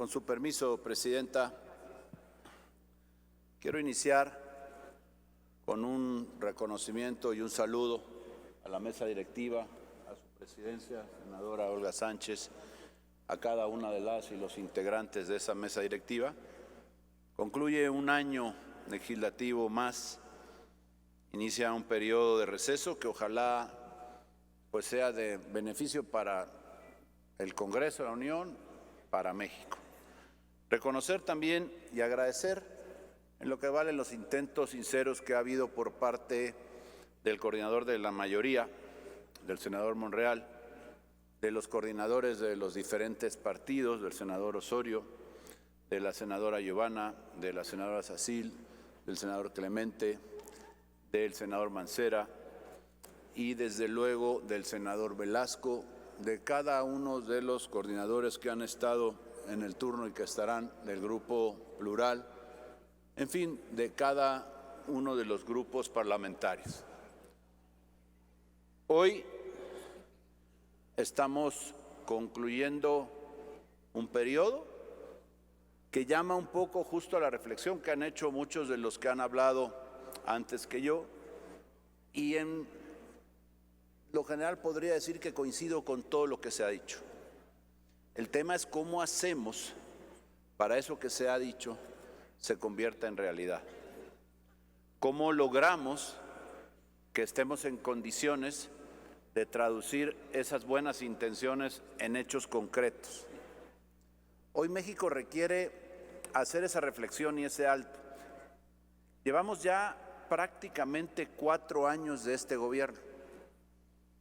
Con su permiso, Presidenta, quiero iniciar con un reconocimiento y un saludo a la mesa directiva, a su presidencia, senadora Olga Sánchez, a cada una de las y los integrantes de esa mesa directiva. Concluye un año legislativo más, inicia un periodo de receso que ojalá pues sea de beneficio para el Congreso de la Unión, para México. Reconocer también y agradecer en lo que valen los intentos sinceros que ha habido por parte del coordinador de la mayoría, del senador Monreal, de los coordinadores de los diferentes partidos, del senador Osorio, de la senadora Giovanna, de la senadora Sacil, del senador Clemente, del senador Mancera y desde luego del senador Velasco, de cada uno de los coordinadores que han estado en el turno y que estarán del Grupo Plural, en fin, de cada uno de los grupos parlamentarios. Hoy estamos concluyendo un periodo que llama un poco justo a la reflexión que han hecho muchos de los que han hablado antes que yo, y en lo general podría decir que coincido con todo lo que se ha dicho. El tema es cómo hacemos para eso que se ha dicho se convierta en realidad. ¿Cómo logramos que estemos en condiciones de traducir esas buenas intenciones en hechos concretos? Hoy México requiere hacer esa reflexión y ese alto. Llevamos ya prácticamente 4 años de este gobierno,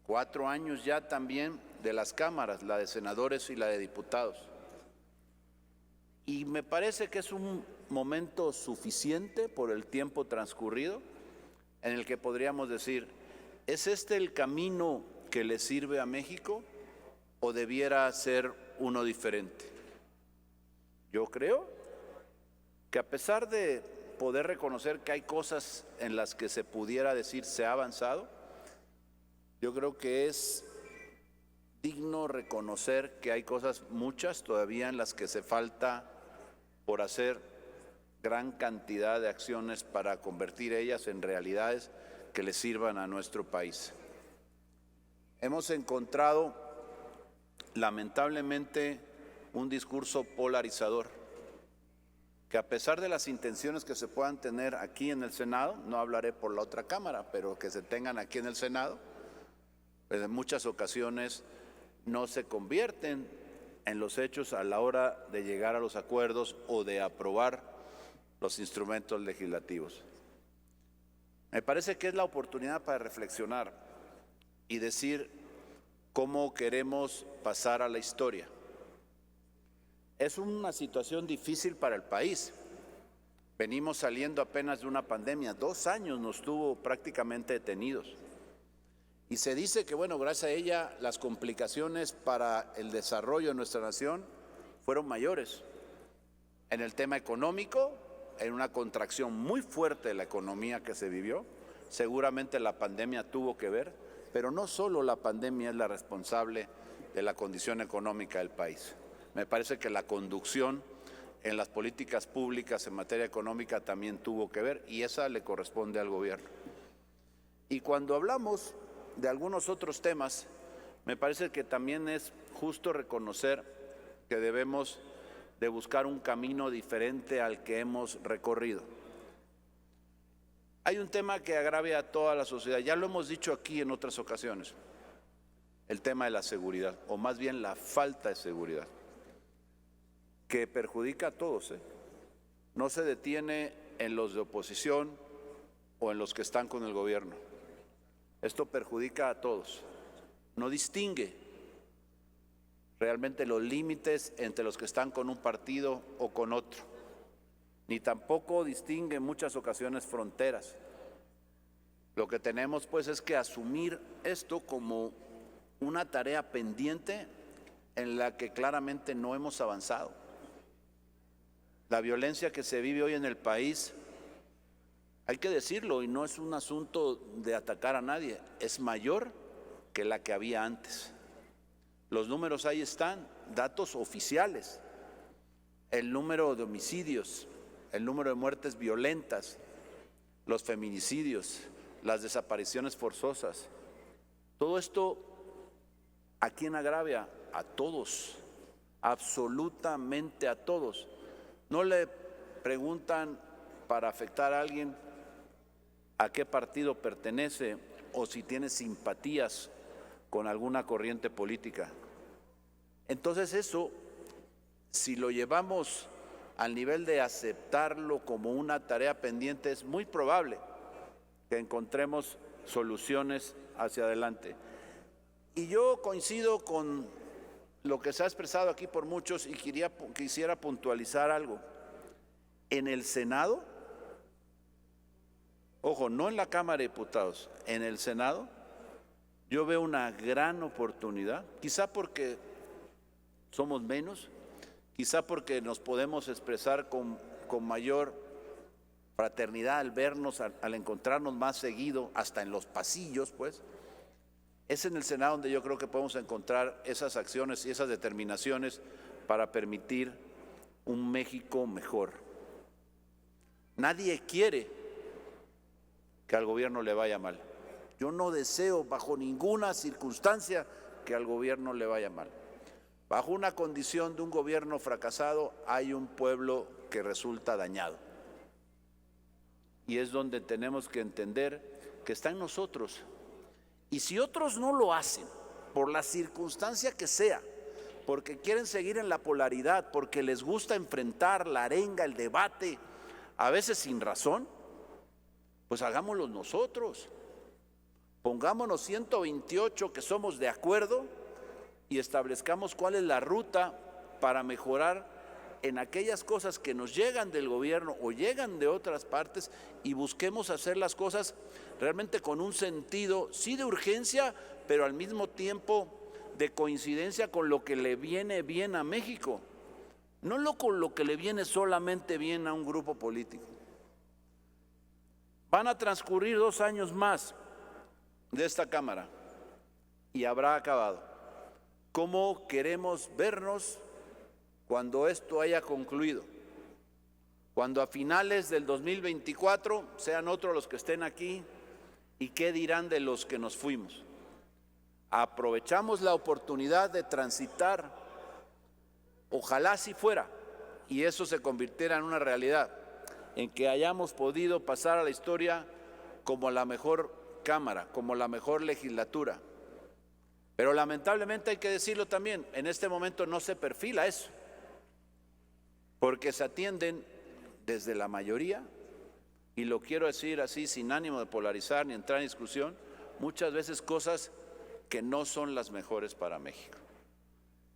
4 años ya también de las cámaras, la de senadores y la de diputados. Y me parece que es un momento suficiente por el tiempo transcurrido en el que podríamos decir, ¿es este el camino que le sirve a México o debiera ser uno diferente? Yo creo que a pesar de poder reconocer que hay cosas en las que se pudiera decir se ha avanzado, yo creo que es digno reconocer que hay cosas muchas todavía en las que se falta por hacer gran cantidad de acciones para convertir ellas en realidades que le sirvan a nuestro país. Hemos encontrado, lamentablemente, un discurso polarizador, que a pesar de las intenciones que se puedan tener aquí en el Senado, no hablaré por la otra Cámara, pero que se tengan aquí en el Senado, pues en muchas ocasiones no se convierten en los hechos a la hora de llegar a los acuerdos o de aprobar los instrumentos legislativos. Me parece que es la oportunidad para reflexionar y decir cómo queremos pasar a la historia. Es una situación difícil para el país. Venimos saliendo apenas de una pandemia, 2 años nos tuvo prácticamente detenidos. Y se dice que, bueno, gracias a ella las complicaciones para el desarrollo de nuestra nación fueron mayores. En el tema económico, en una contracción muy fuerte de la economía que se vivió, seguramente la pandemia tuvo que ver, pero no solo la pandemia es la responsable de la condición económica del país. Me parece que la conducción en las políticas públicas en materia económica también tuvo que ver y esa le corresponde al gobierno. Y cuando hablamos de algunos otros temas, me parece que también es justo reconocer que debemos de buscar un camino diferente al que hemos recorrido. Hay un tema que agravia a toda la sociedad, ya lo hemos dicho aquí en otras ocasiones, el tema de la seguridad, o más bien la falta de seguridad, que perjudica a todos, No se detiene en los de oposición o en los que están con el gobierno. Esto perjudica a todos, no distingue realmente los límites entre los que están con un partido o con otro, ni tampoco distingue en muchas ocasiones fronteras. Lo que tenemos pues es que asumir esto como una tarea pendiente en la que claramente no hemos avanzado. La violencia que se vive hoy en el país, hay que decirlo, y no es un asunto de atacar a nadie, es mayor que la que había antes. Los números ahí están, datos oficiales. el número de homicidios, el número de muertes violentas, los feminicidios, las desapariciones forzosas. Todo esto, ¿a quién agravia? A todos, absolutamente a todos. No le preguntan para afectar a alguien a qué partido pertenece o si tiene simpatías con alguna corriente política. Entonces eso, si lo llevamos al nivel de aceptarlo como una tarea pendiente, es muy probable que encontremos soluciones hacia adelante. Y yo coincido con lo que se ha expresado aquí por muchos y quisiera puntualizar algo. En el Senado, ojo, no en la Cámara de Diputados, en el Senado, yo veo una gran oportunidad, quizá porque somos menos, quizá porque nos podemos expresar con mayor fraternidad al vernos, al encontrarnos más seguido, hasta en los pasillos, pues. Es en el Senado donde yo creo que podemos encontrar esas acciones y esas determinaciones para permitir un México mejor. Nadie quiere que al gobierno le vaya mal. Yo no deseo bajo ninguna circunstancia que al gobierno le vaya mal. Bajo una condición de un gobierno fracasado hay un pueblo que resulta dañado. Y es donde tenemos que entender que está en nosotros. Y si otros no lo hacen, por la circunstancia que sea, porque quieren seguir en la polaridad, porque les gusta enfrentar la arenga, el debate, a veces sin razón, pues hagámoslo nosotros. Pongámonos 128 que somos de acuerdo y establezcamos cuál es la ruta para mejorar en aquellas cosas que nos llegan del gobierno o llegan de otras partes y busquemos hacer las cosas realmente con un sentido, sí de urgencia, pero al mismo tiempo de coincidencia con lo que le viene bien a México, no con lo que le viene solamente bien a un grupo político. Van a transcurrir 2 años más de esta Cámara y habrá acabado. ¿Cómo queremos vernos cuando esto haya concluido? Cuando a finales del 2024 sean otros los que estén aquí, ¿y qué dirán de los que nos fuimos? Aprovechamos la oportunidad de transitar, ojalá si fuera, y eso se convirtiera en una realidad, en que hayamos podido pasar a la historia como la mejor Cámara, como la mejor legislatura. Pero lamentablemente hay que decirlo también, en este momento no se perfila eso, porque se atienden desde la mayoría, y lo quiero decir así sin ánimo de polarizar ni entrar en discusión, muchas veces cosas que no son las mejores para México,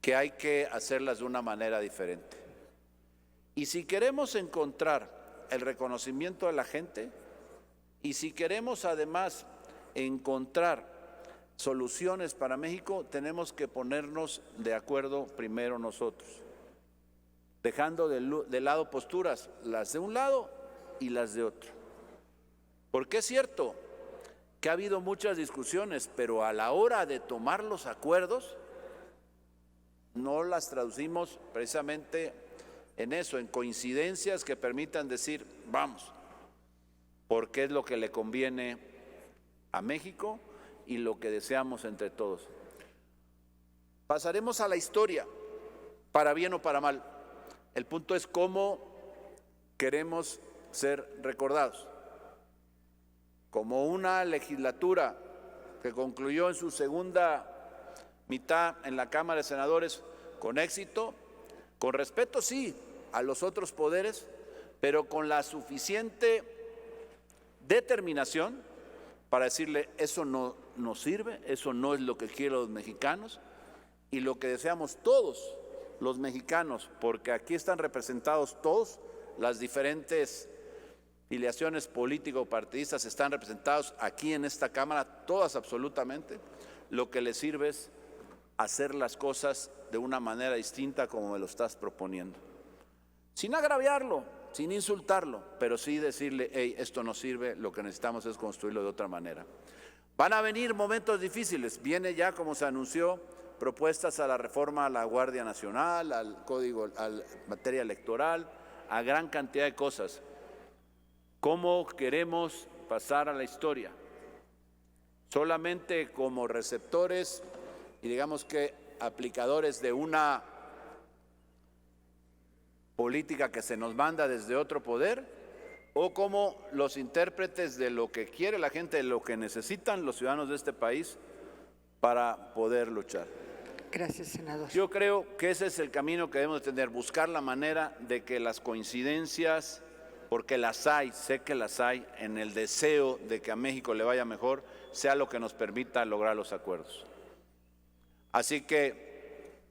que hay que hacerlas de una manera diferente. Y si queremos encontrar el reconocimiento de la gente, y si queremos además encontrar soluciones para México, tenemos que ponernos de acuerdo primero nosotros, dejando de lado posturas, las de un lado y las de otro. Porque es cierto que ha habido muchas discusiones, pero a la hora de tomar los acuerdos, no las traducimos precisamente en eso, en coincidencias que permitan decir, vamos, porque es lo que le conviene a México y lo que deseamos entre todos. Pasaremos a la historia, para bien o para mal. El punto es cómo queremos ser recordados. Como una legislatura que concluyó en su segunda mitad en la Cámara de Senadores con éxito, con respeto sí a los otros poderes, pero con la suficiente determinación para decirle eso no nos sirve, eso no es lo que quieren los mexicanos y lo que deseamos todos los mexicanos, porque aquí están representados todos, las diferentes filiaciones político-partidistas están representados aquí en esta Cámara, todas absolutamente. Lo que les sirve es hacer las cosas de una manera distinta como me lo estás proponiendo. Sin agraviarlo, sin insultarlo, pero sí decirle, hey, esto no sirve, lo que necesitamos es construirlo de otra manera. Van a venir momentos difíciles, viene ya, como se anunció, propuestas a la reforma a la Guardia Nacional, al Código, a la materia electoral, a gran cantidad de cosas. ¿Cómo queremos pasar a la historia? Solamente como receptores y digamos que aplicadores de una política que se nos manda desde otro poder, o como los intérpretes de lo que quiere la gente, de lo que necesitan los ciudadanos de este país para poder luchar. Gracias, senador. Yo creo que ese es el camino que debemos tener, buscar la manera de que las coincidencias, porque las hay, sé que las hay, en el deseo de que a México le vaya mejor, sea lo que nos permita lograr los acuerdos. Así que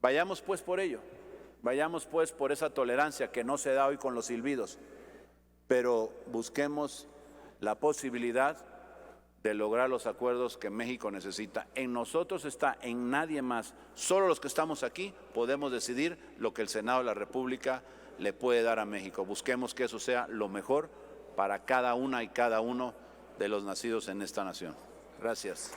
vayamos pues por ello, vayamos pues por esa tolerancia que no se da hoy con los silbidos, pero busquemos la posibilidad de lograr los acuerdos que México necesita. En nosotros está, en nadie más. Solo los que estamos aquí podemos decidir lo que el Senado de la República le puede dar a México. Busquemos que eso sea lo mejor para cada una y cada uno de los nacidos en esta nación. Gracias.